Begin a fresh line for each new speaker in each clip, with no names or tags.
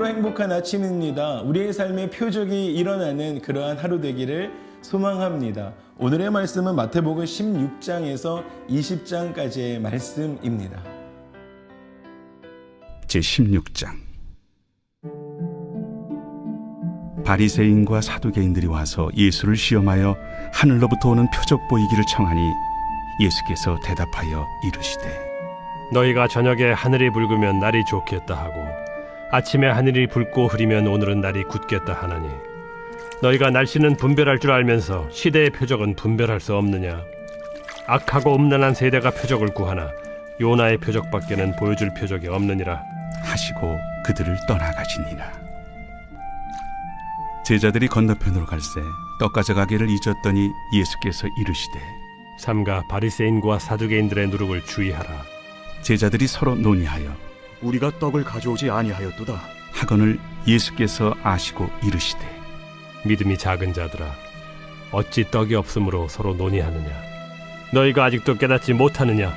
기쁘고 행복한 아침입니다. 우리의 삶의 표적이 일어나는 그러한 하루 되기를 소망합니다. 오늘의 말씀은 마태복음 16장에서 20장까지의 말씀입니다.
제16장. 바리새인과 사두개인들이 와서 예수를 시험하여 하늘로부터 오는 표적 보이기를 청하니 예수께서 대답하여 이르시되
너희가 저녁에 하늘이 붉으면 날이 좋겠다 하고 아침에 하늘이 붉고 흐리면 오늘은 날이 굳겠다 하나니 너희가 날씨는 분별할 줄 알면서 시대의 표적은 분별할 수 없느냐? 악하고 음란한 세대가 표적을 구하나 요나의 표적밖에는 보여줄 표적이 없느니라
하시고 그들을 떠나가시니라. 제자들이 건너편으로 갈새 떡 가져가기를 잊었더니 예수께서 이르시되
삼가 바리새인과 사두개인들의 누룩을 주의하라.
제자들이 서로 논의하여
우리가 떡을 가져오지 아니하였도다
하거늘 예수께서 아시고 이르시되
믿음이 작은 자들아 어찌 떡이 없으므로 서로 논의하느냐? 너희가 아직도 깨닫지 못하느냐?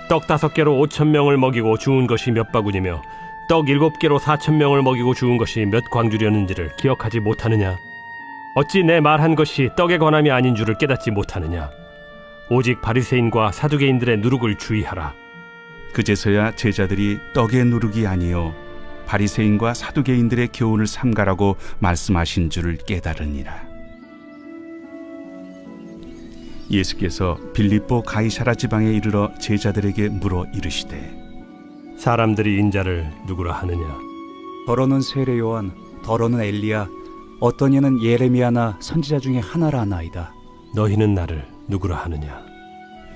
떡 5개로 5,000명을 먹이고 주운 것이 몇 바구니며 떡 7개로 4,000명을 먹이고 주운 것이 몇 광주렸는지를 기억하지 못하느냐? 어찌 내 말한 것이 떡의 권함이 아닌 줄을 깨닫지 못하느냐? 오직 바리새인과 사두개인들의 누룩을 주의하라.
그제서야 제자들이 떡의 누룩이 아니요 바리새인과 사두개인들의 교훈을 삼가라고 말씀하신 줄을 깨달으니라. 예수께서 빌립보 가이사라 지방에 이르러 제자들에게 물어 이르시되
사람들이 인자를 누구라 하느냐?
더러는 세례 요한, 더러는 엘리야, 어떤 이는 예레미야나 선지자 중에 하나라 하나이다.
너희는 나를 누구라 하느냐?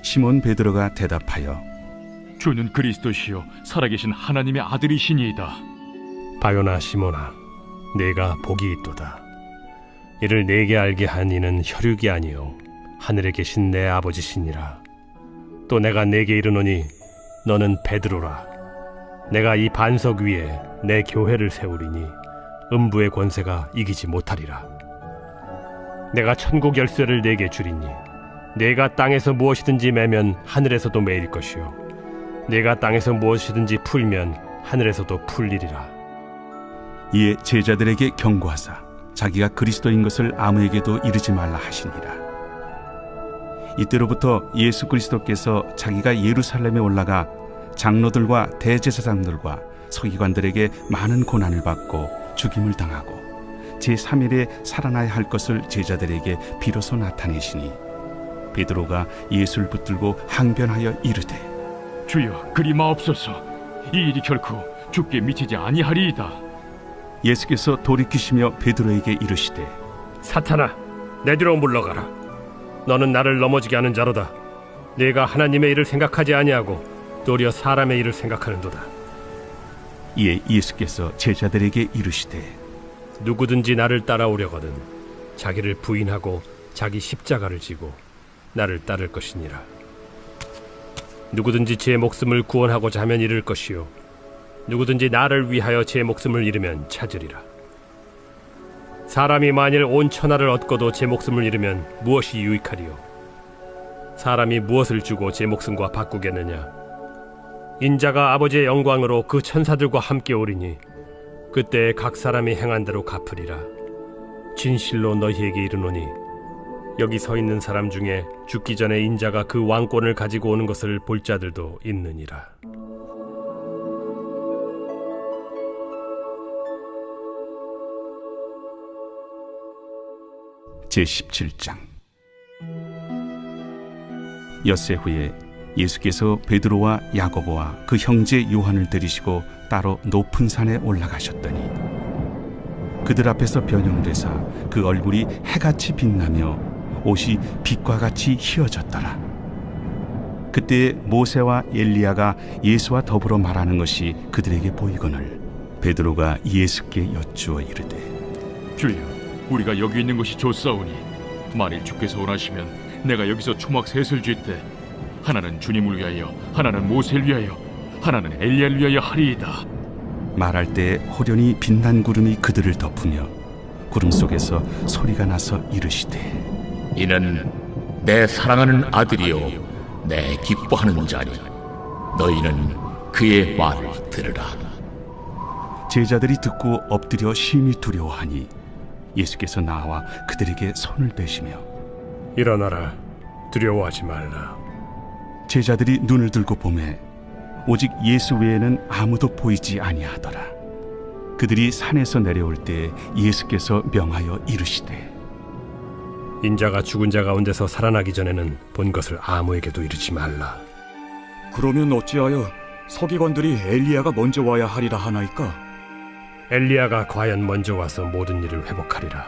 시몬 베드로가 대답하여
주는 그리스도시요 살아계신 하나님의 아들이시니이다.
바요나 시몬아, 내가 복이 있도다. 이를 내게 알게 한 이는 혈육이 아니요 하늘에 계신 내 아버지시니라. 또 내가 내게 이르노니 너는 베드로라. 내가 이 반석 위에 내 교회를 세우리니 음부의 권세가 이기지 못하리라. 내가 천국 열쇠를 내게 주리니 내가 땅에서 무엇이든지 매면 하늘에서도 매일 것이요 내가 땅에서 무엇이든지 풀면 하늘에서도 풀리리라.
이에 제자들에게 경고하사 자기가 그리스도인 것을 아무에게도 이르지 말라 하시니라. 이때로부터 예수 그리스도께서 자기가 예루살렘에 올라가 장로들과 대제사장들과 서기관들에게 많은 고난을 받고 죽임을 당하고 제3일에 살아나야 할 것을 제자들에게 비로소 나타내시니 베드로가 예수를 붙들고 항변하여 이르되
주여 그리 마옵소서. 이 일이 결코 주께 미치지 아니하리이다.
예수께서 돌이키시며 베드로에게 이르시되
사탄아, 내 뒤로 물러가라. 너는 나를 넘어지게 하는 자로다. 네가 하나님의 일을 생각하지 아니하고 도리어 사람의 일을 생각하는도다.
이에 예수께서 제자들에게 이르시되
누구든지 나를 따라오려거든 자기를 부인하고 자기 십자가를 지고 나를 따를 것이니라. 누구든지 제 목숨을 구원하고자 하면 잃을 것이요 누구든지 나를 위하여 제 목숨을 잃으면 찾으리라. 사람이 만일 온 천하를 얻고도 제 목숨을 잃으면 무엇이 유익하리요? 사람이 무엇을 주고 제 목숨과 바꾸겠느냐? 인자가 아버지의 영광으로 그 천사들과 함께 오리니 그때 각 사람이 행한 대로 갚으리라. 진실로 너희에게 이르노니 여기 서 있는 사람 중에 죽기 전에 인자가 그 왕권을 가지고 오는 것을 볼 자들도 있느니라.
제17장. 엿새 후에 예수께서 베드로와 야고보와 그 형제 요한을 데리시고 따로 높은 산에 올라가셨더니 그들 앞에서 변형되사 그 얼굴이 해같이 빛나며 옷이 빛과 같이 희어졌더라. 그때 모세와 엘리야가 예수와 더불어 말하는 것이 그들에게 보이거늘 베드로가 예수께 여쭈어 이르되
주여 우리가 여기 있는 것이 좋사오니 만일 주께서 원하시면 내가 여기서 초막 셋을 쥘때 하나는 주님을 위하여 하나는 모세를 위하여 하나는 엘리야를 위하여 하리이다.
말할 때 호련히 빛난 구름이 그들을 덮으며 구름 속에서 소리가 나서 이르시되
이는 내 사랑하는 아들이요 내 기뻐하는 자니 너희는 그의 말을 들으라.
제자들이 듣고 엎드려 심히 두려워하니 예수께서 나와 그들에게 손을 빼시며
일어나라, 두려워하지 말라.
제자들이 눈을 들고 보매 오직 예수 외에는 아무도 보이지 아니하더라. 그들이 산에서 내려올 때 예수께서 명하여 이르시되
인자가 죽은 자 가운데서 살아나기 전에는 본 것을 아무에게도 이르지 말라.
그러면 어찌하여 서기관들이 엘리야가 먼저 와야 하리라 하나이까?
엘리야가 과연 먼저 와서 모든 일을 회복하리라.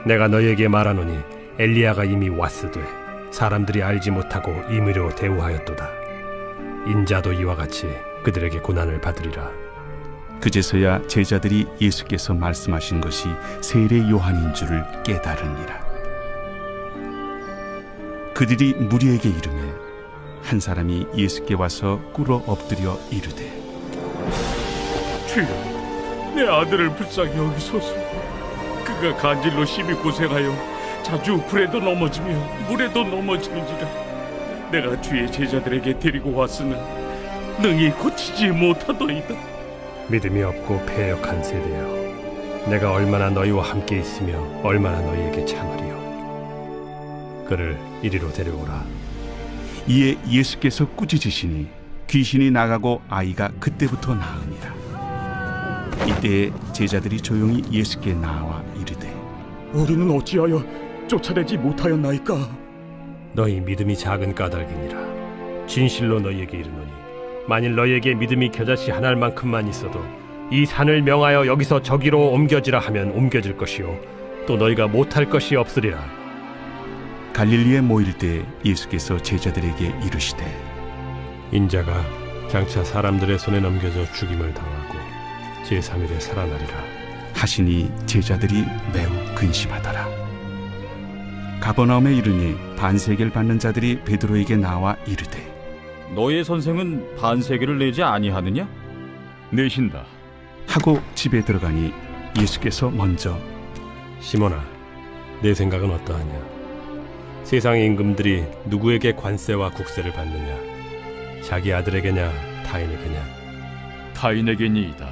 내가 너희에게 말하노니 엘리야가 이미 왔으되 사람들이 알지 못하고 임의로 대우하였도다. 인자도 이와 같이 그들에게 고난을 받으리라.
그제서야 제자들이 예수께서 말씀하신 것이 세례 요한인 줄을 깨달으니라. 그들이 무리에게 이르매 한 사람이 예수께 와서 꿇어 엎드려 이르되
주여, 내 아들을 불쌍히 여기소서. 그가 간질로 심히 고생하여 자주 불에도 넘어지며 물에도 넘어지는지라. 내가 주의 제자들에게 데리고 왔으나 능히 고치지 못하더이다.
믿음이 없고 패역한 세대여, 내가 얼마나 너희와 함께 있으며 얼마나 너희에게 참으리요. 그를 이리로 데려오라.
이에 예수께서 꾸짖으시니 귀신이 나가고 아이가 그때부터 나으니라. 이때에 제자들이 조용히 예수께 나와 이르되
우리는 어찌하여 쫓아내지 못하였나이까?
너희 믿음이 작은 까닭이니라. 진실로 너희에게 이르노니 만일 너희에게 믿음이 겨자씨 한 알만큼만 있어도 이 산을 명하여 여기서 저기로 옮겨지라 하면 옮겨질 것이요 또 너희가 못할 것이 없으리라.
갈릴리에 모일 때 예수께서 제자들에게 이르시되
인자가 장차 사람들의 손에 넘겨져 죽임을 당하고 제3일에 살아나리라
하시니 제자들이 매우 근심하더라. 가버나움에 이르니 반세계를 받는 자들이 베드로에게 나와 이르되
너의 선생은 반세계를 내지 아니하느냐?
내신다.
하고 집에 들어가니 예수께서 먼저
시몬아, 내 생각은 어떠하냐? 세상의 임금들이 누구에게 관세와 국세를 받느냐? 자기 아들에게냐 타인에게냐?
타인에게니이다.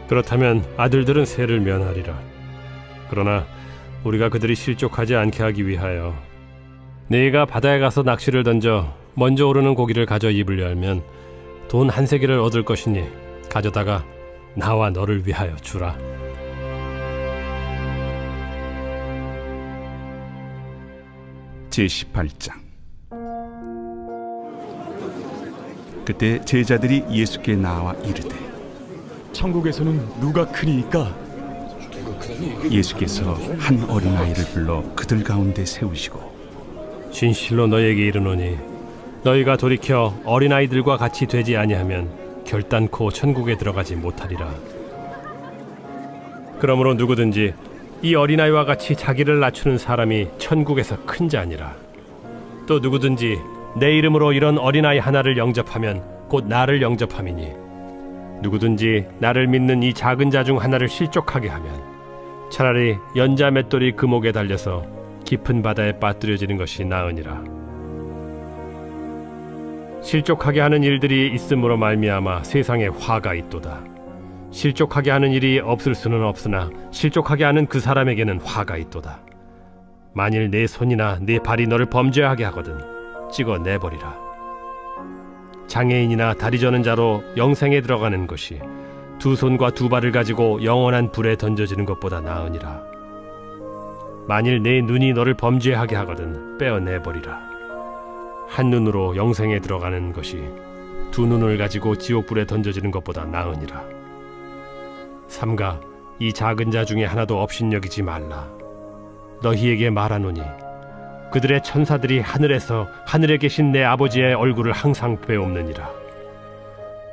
그렇다면 아들들은 세를 면하리라. 그러나 우리가 그들이 실족하지 않게 하기 위하여 네가 바다에 가서 낚시를 던져 먼저 오르는 고기를 가져 입을 열면 돈 한 세겔을 얻을 것이니 가져다가 나와 너를 위하여 주라.
제18장. 그때 제자들이 예수께 나와 이르되
천국에서는 누가 크니이까?
예수께서 한 어린아이를 불러 그들 가운데 세우시고
진실로 너희에게 이르노니 너희가 돌이켜 어린아이들과 같이 되지 아니하면 결단코 천국에 들어가지 못하리라. 그러므로 누구든지 이 어린아이와 같이 자기를 낮추는 사람이 천국에서 큰 자니라. 또 누구든지 내 이름으로 이런 어린아이 하나를 영접하면 곧 나를 영접함이니 누구든지 나를 믿는 이 작은 자 중 하나를 실족하게 하면 차라리 연자 맷돌이 그 목에 달려서 깊은 바다에 빠뜨려지는 것이 나으니라. 실족하게 하는 일들이 있음으로 말미암아 세상에 화가 있도다. 실족하게 하는 일이 없을 수는 없으나 실족하게 하는 그 사람에게는 화가 있도다. 만일 내 손이나 내 발이 너를 범죄하게 하거든 찍어 내버리라. 장애인이나 다리 저는 자로 영생에 들어가는 것이 두 손과 두 발을 가지고 영원한 불에 던져지는 것보다 나으니라. 만일 내 눈이 너를 범죄하게 하거든 빼어내버리라. 한 눈으로 영생에 들어가는 것이 두 눈을 가지고 지옥불에 던져지는 것보다 나으니라. 삼가 이 작은 자 중에 하나도 업신여기지 말라. 너희에게 말하노니 그들의 천사들이 하늘에서 하늘에 계신 내 아버지의 얼굴을 항상 뵈옵느니라.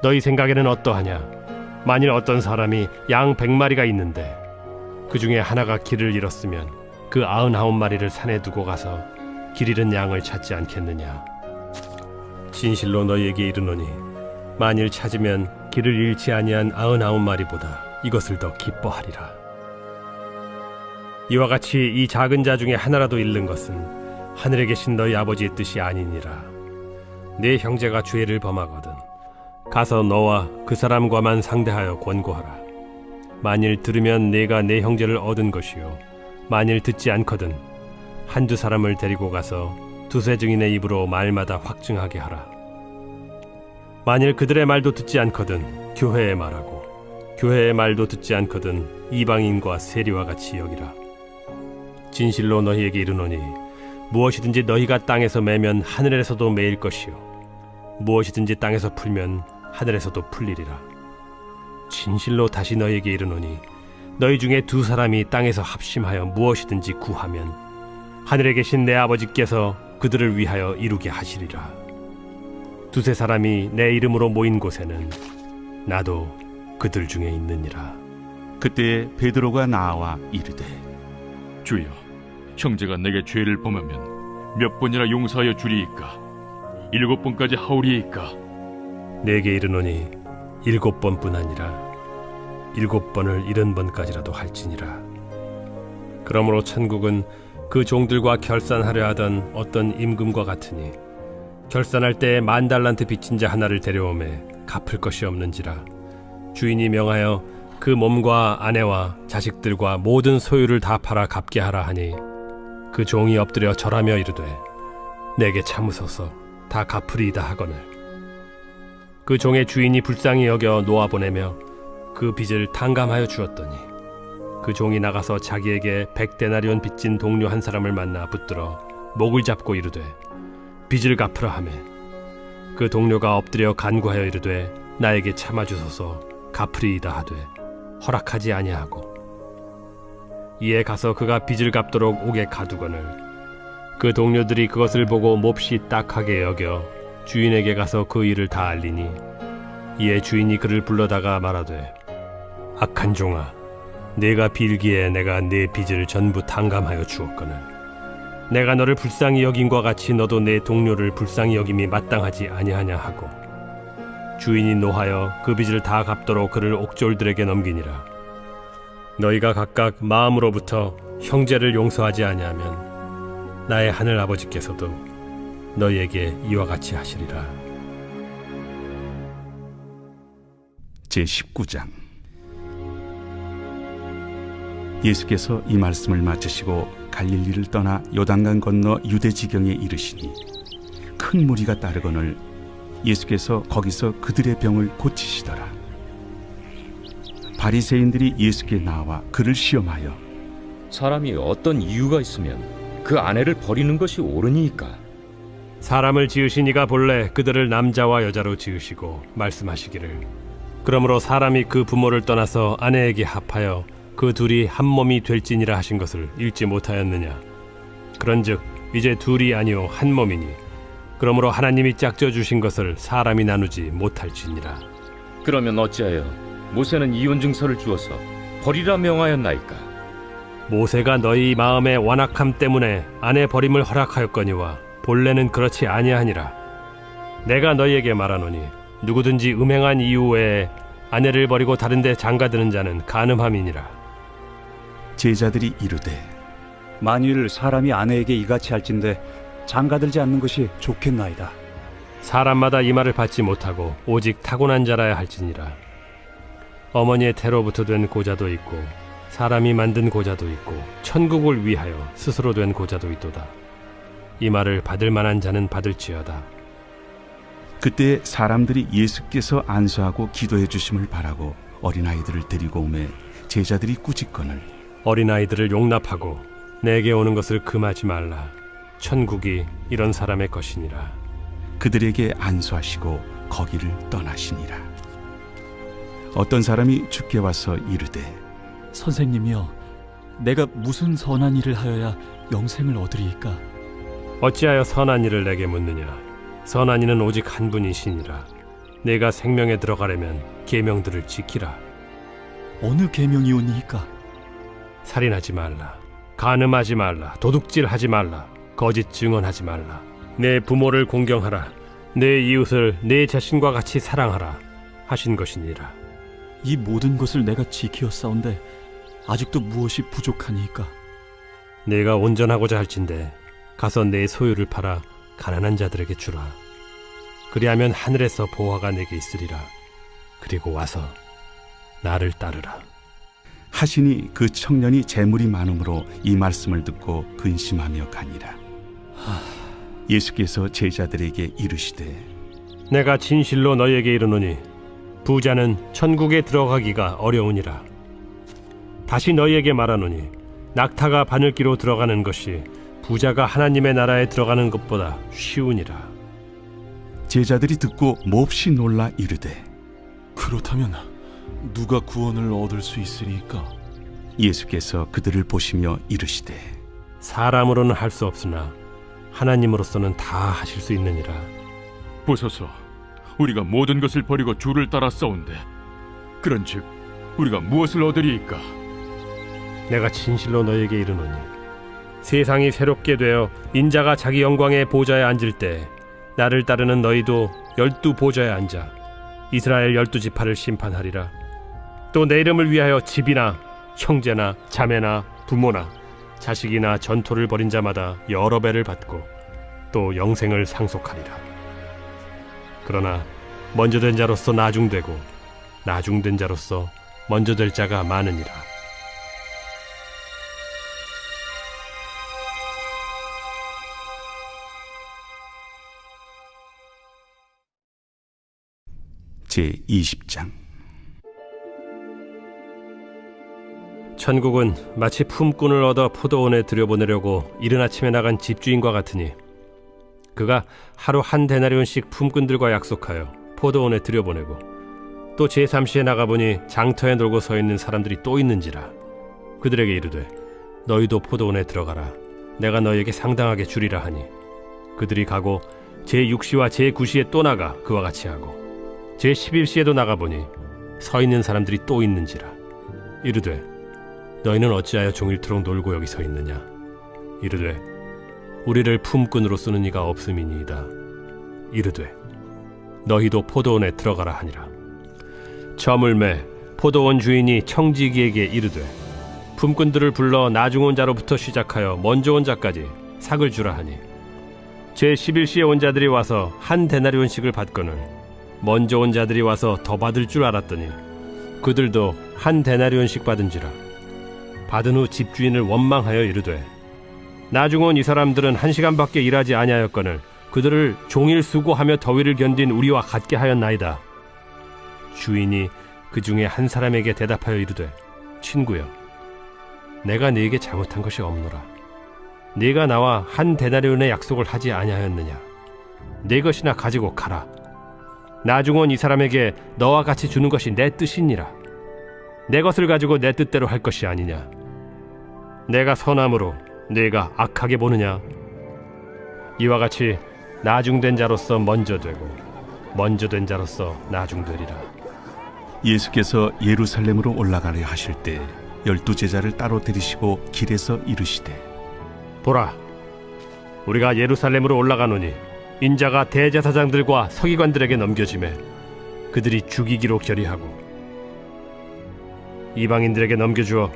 너희 생각에는 어떠하냐? 만일 어떤 사람이 양 100마리가 있는데 그 중에 하나가 길을 잃었으면 그 99마리를 산에 두고 가서 길 잃은 양을 찾지 않겠느냐? 진실로 너희에게 이르노니 만일 찾으면 길을 잃지 아니한 99마리보다 이것을 더 기뻐하리라. 이와 같이 이 작은 자 중에 하나라도 잃는 것은 하늘에 계신 너희 아버지의 뜻이 아니니라. 네 형제가 죄를 범하거든 가서 너와 그 사람과만 상대하여 권고하라. 만일 들으면 내가 내 형제를 얻은 것이요 만일 듣지 않거든 한두 사람을 데리고 가서 두세 증인의 입으로 말마다 확증하게 하라. 만일 그들의 말도 듣지 않거든 교회의 말하고 교회의 말도 듣지 않거든 이방인과 세리와 같이 여기라. 진실로 너희에게 이르노니 무엇이든지 너희가 땅에서 매면 하늘에서도 매일 것이요 무엇이든지 땅에서 풀면 하늘에서도 풀리리라. 진실로 다시 너희에게 이르노니 너희 중에 두 사람이 땅에서 합심하여 무엇이든지 구하면 하늘에 계신 내 아버지께서 그들을 위하여 이루게 하시리라. 두세 사람이 내 이름으로 모인 곳에는 나도 그들 중에 있느니라.
그때 베드로가 나와 이르되
주여, 형제가 내게 죄를 범하면 몇 번이나 용서하여 주리이까? 7번까지 하오리이까?
내게 이르노니 7번뿐 아니라 7번을 70번까지라도 할지니라. 그러므로 천국은 그 종들과 결산하려 하던 어떤 임금과 같으니 결산할 때에 10,000달란트 빚진 자 하나를 데려오매 갚을 것이 없는지라. 주인이 명하여 그 몸과 아내와 자식들과 모든 소유를 다 팔아 갚게 하라 하니 그 종이 엎드려 절하며 이르되 내게 참으소서 다 갚으리이다 하거늘 그 종의 주인이 불쌍히 여겨 놓아보내며 그 빚을 탕감하여 주었더니 그 종이 나가서 자기에게 100데나리온 빚진 동료 한 사람을 만나 붙들어 목을 잡고 이르되 빚을 갚으라 하매 그 동료가 엎드려 간구하여 이르되 나에게 참아주소서 갚으리이다 하되 허락하지 아니하고 이에 가서 그가 빚을 갚도록 옥에 가두거늘 그 동료들이 그것을 보고 몹시 딱하게 여겨 주인에게 가서 그 일을 다 알리니 이에 주인이 그를 불러다가 말하되 악한 종아, 네가 빌기에 내가 네 빚을 전부 탕감하여 주었거늘 내가 너를 불쌍히 여김과 같이 너도 내 동료를 불쌍히 여김이 마땅하지 아니하냐 하고 주인이 노하여 그 빚을 다 갚도록 그를 옥졸들에게 넘기니라. 너희가 각각 마음으로부터 형제를 용서하지 아니하면 나의 하늘 아버지께서도 너희에게 이와 같이 하시리라.
제19장. 예수께서 이 말씀을 마치시고 갈릴리를 떠나 요단강 건너 유대 지경에 이르시니 큰 무리가 따르거늘 예수께서 거기서 그들의 병을 고치시더라. 바리새인들이 예수께 나와 그를 시험하여
사람이 어떤 이유가 있으면 그 아내를 버리는 것이 옳으니까?
사람을 지으신 이가 본래 그들을 남자와 여자로 지으시고 말씀하시기를 그러므로 사람이 그 부모를 떠나서 아내에게 합하여 그 둘이 한 몸이 될지니라 하신 것을 읽지 못하였느냐. 그런즉 이제 둘이 아니요 한 몸이니 그러므로 하나님이 짝져 주신 것을 사람이 나누지 못할지니라.
그러면 어찌하여 모세는 이혼 증서를 주어서 버리라 명하였나이까?
모세가 너희 마음의 완악함 때문에 아내 버림을 허락하였거니와 본래는 그렇지 아니하니라. 내가 너희에게 말하노니 누구든지 음행한 이유 외에 아내를 버리고 다른 데 장가드는 자는 간음함이니라.
제자들이 이르되
만일 사람이 아내에게 이같이 할진대 장가들지 않는 것이 좋겠나이다.
사람마다 이 말을 받지 못하고 오직 타고난 자라야 할지니라. 어머니의 태로부터 된 고자도 있고 사람이 만든 고자도 있고 천국을 위하여 스스로 된 고자도 있도다. 이 말을 받을 만한 자는 받을지어다.
그때 사람들이 예수께서 안수하고 기도해 주심을 바라고 어린아이들을 데리고 오매 제자들이 꾸짖거늘
어린아이들을 용납하고 내게 오는 것을 금하지 말라. 천국이 이런 사람의 것이니라.
그들에게 안수하시고 거기를 떠나시니라. 어떤 사람이 주께 와서 이르되
선생님이여, 내가 무슨 선한 일을 하여야 영생을 얻으리이까?
어찌하여 선한 일을 내게 묻느냐. 선한 이는 오직 한 분이시니라. 내가 생명에 들어가려면 계명들을 지키라.
어느 계명이오니이까?
살인하지 말라, 간음하지 말라, 도둑질하지 말라, 거짓 증언하지 말라, 내 부모를 공경하라, 내 이웃을 내 자신과 같이 사랑하라 하신 것이니라.
이 모든 것을 내가 지키었사온데 아직도 무엇이 부족하니이까?
내가 온전하고자 할진대 가서 내 소유를 팔아 가난한 자들에게 주라. 그리하면 하늘에서 보화가 내게 있으리라. 그리고 와서 나를 따르라.
하시니 그 청년이 재물이 많음으로 이 말씀을 듣고 근심하며 가니라. 예수께서 제자들에게 이르시되
내가 진실로 너희에게 이르노니 부자는 천국에 들어가기가 어려우니라. 다시 너희에게 말하노니 낙타가 바늘기로 들어가는 것이 부자가 하나님의 나라에 들어가는 것보다 쉬우니라.
제자들이 듣고 몹시 놀라 이르되
그렇다면 누가 구원을 얻을 수 있으리까?
예수께서 그들을 보시며 이르시되
사람으로는 할 수 없으나 하나님으로서는 다 하실 수 있느니라.
보소서, 우리가 모든 것을 버리고 주를 따라 싸운데 그런즉 우리가 무엇을 얻으리이까?
내가 진실로 너희에게 이르노니 세상이 새롭게 되어 인자가 자기 영광의 보좌에 앉을 때 나를 따르는 너희도 12 보좌에 앉아 이스라엘 12지파를 심판하리라. 또 내 이름을 위하여 집이나 형제나 자매나 부모나 자식이나 전토를 벌인 자마다 여러 배를 받고 또 영생을 상속하리라. 그러나 먼저 된 자로서 나중되고 나중된 자로서 먼저 될 자가 많으니라.
제20장
천국은 마치 품꾼을 얻어 포도원에 들여보내려고 이른 아침에 나간 집주인과 같으니 그가 하루 한 데나리온씩 품꾼들과 약속하여 포도원에 들여보내고 또 제3시에 나가보니 장터에 놀고 서 있는 사람들이 또 있는지라. 그들에게 이르되 너희도 포도원에 들어가라. 내가 너희에게 상당하게 주리라 하니 그들이 가고 제6시와 제9시에 또 나가 그와 같이 하고 제11시에도 나가보니 서 있는 사람들이 또 있는지라. 이르되 너희는 어찌하여 종일토록 놀고 여기 서 있느냐. 이르되 우리를 품꾼으로 쓰는 이가 없음이니이다. 이르되 너희도 포도원에 들어가라 하니라. 저물매 포도원 주인이 청지기에게 이르되 품꾼들을 불러 나중 온 자로부터 시작하여 먼저 온 자까지 삭을 주라 하니 제11시에 온 자들이 와서 한 데나리온씩을 받거늘 먼저 온 자들이 와서 더 받을 줄 알았더니 그들도 한 데나리온씩 받은지라. 받은 후 집주인을 원망하여 이르되 나중 온 이 사람들은 1시간밖에 일하지 아니하였거늘 그들을 종일 수고하며 더위를 견딘 우리와 같게 하였나이다. 주인이 그 중에 한 사람에게 대답하여 이르되 친구여, 내가 네게 잘못한 것이 없노라. 네가 나와 한 데나리온의 약속을 하지 아니하였느냐. 네 것이나 가지고 가라. 나중 온 이 사람에게 너와 같이 주는 것이 내 뜻이니라. 내 것을 가지고 내 뜻대로 할 것이 아니냐. 내가 선함으로 네가 악하게 보느냐. 이와 같이 나중된 자로서 먼저 되고 먼저 된 자로서 나중되리라.
예수께서 예루살렘으로 올라가려 하실 때 12 제자를 따로 들이시고 길에서 이르시되
보라, 우리가 예루살렘으로 올라가노니 인자가 대제사장들과 서기관들에게 넘겨지매 그들이 죽이기로 결의하고 이방인들에게 넘겨주어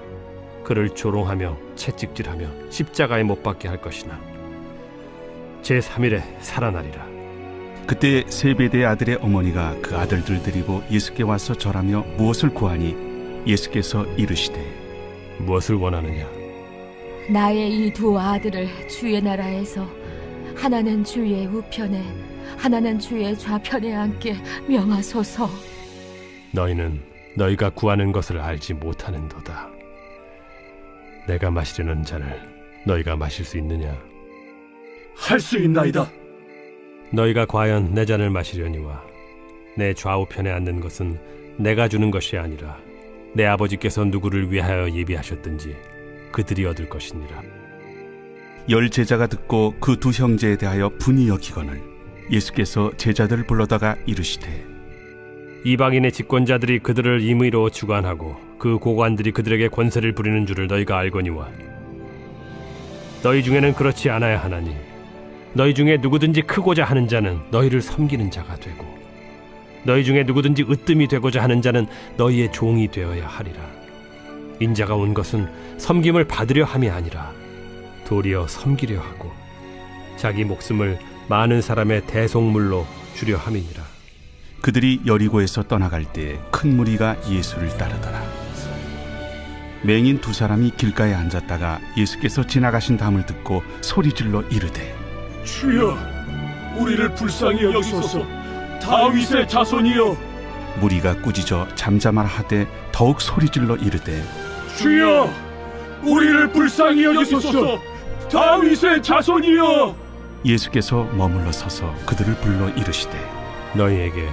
그를 조롱하며 채찍질하며 십자가에 못 박게 할 것이나 제3일에 살아나리라.
그때 세베대의 아들의 어머니가 그 아들들 데리고 예수께 와서 절하며 무엇을 구하니 예수께서 이르시되
무엇을 원하느냐.
나의 이 2 아들을 주의 나라에서 하나는 주의 우편에 하나는 주의 좌편에 앉게 명하소서.
너희는 너희가 구하는 것을 알지 못하는도다. 내가 마시려는 잔을 너희가 마실 수 있느냐.
할 수 있나이다.
너희가 과연 내 잔을 마시려니와 내 좌우편에 앉는 것은 내가 주는 것이 아니라 내 아버지께서 누구를 위하여 예비하셨든지 그들이 얻을 것이니라.
10 제자가 듣고 그 2 형제에 대하여 분이 여기거늘 예수께서 제자들을 불러다가 이르시되
이방인의 집권자들이 그들을 임의로 주관하고 그 고관들이 그들에게 권세를 부리는 줄을 너희가 알거니와 너희 중에는 그렇지 않아야 하나니 너희 중에 누구든지 크고자 하는 자는 너희를 섬기는 자가 되고 너희 중에 누구든지 으뜸이 되고자 하는 자는 너희의 종이 되어야 하리라. 인자가 온 것은 섬김을 받으려 함이 아니라 도리어 섬기려 하고 자기 목숨을 많은 사람의 대속물로 주려 함이니라.
그들이 여리고에서 떠나갈 때 큰 무리가 예수를 따르더라. 맹인 두 사람이 길가에 앉았다가 예수께서 지나가신 담을 듣고 소리질러 이르되
주여, 우리를 불쌍히 여기소서. 다윗의 자손이여.
무리가 꾸짖어 잠잠하라 하되 더욱 소리질러 이르되
주여, 우리를 불쌍히 여기소서. 다윗의 자손이여.
예수께서 머물러 서서 그들을 불러 이르시되
너희에게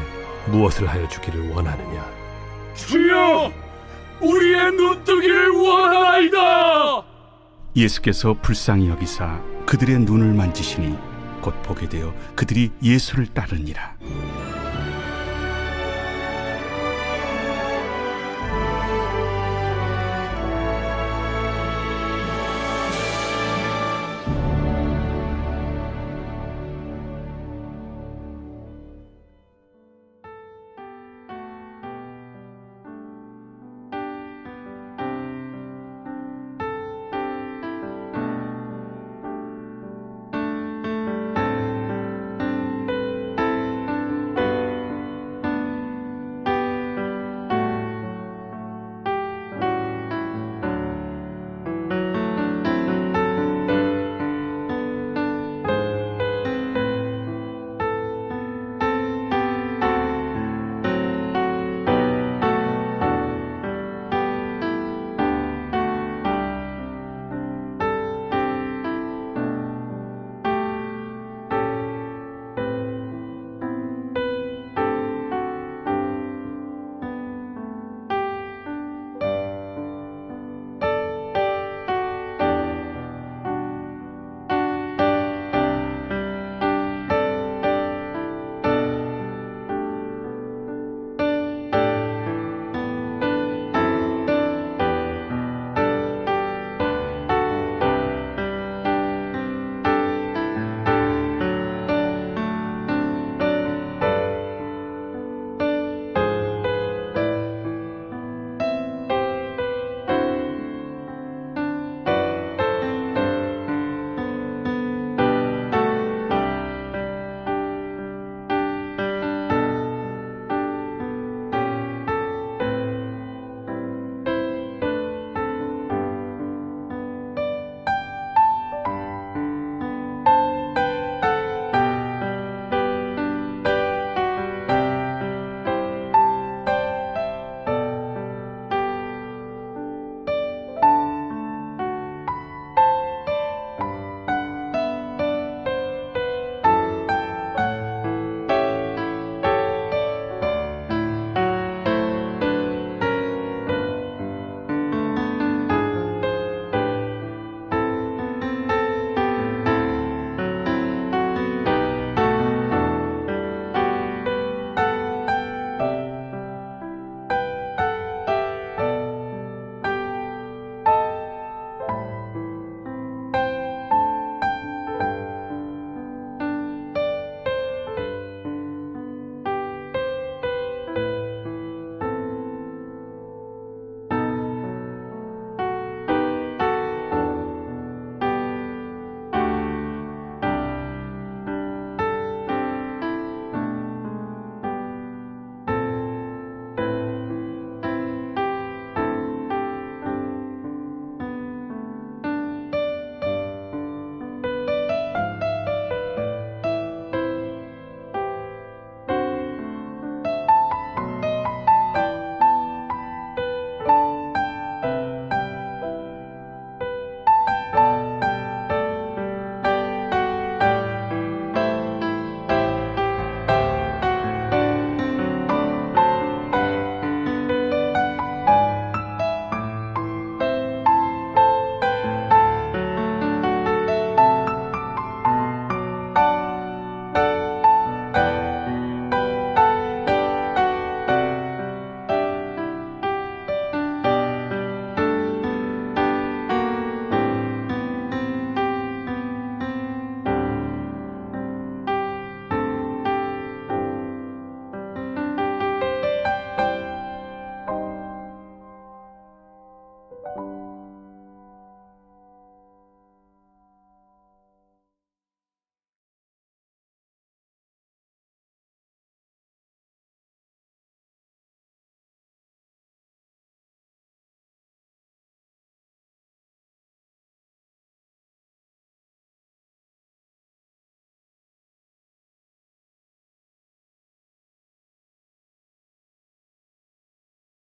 무엇을 하여 주기를 원하느냐?
주여, 우리의 눈뜨기를 원하나이다.
예수께서 불쌍히 여기사 그들의 눈을 만지시니 곧 보게 되어 그들이 예수를 따르니라.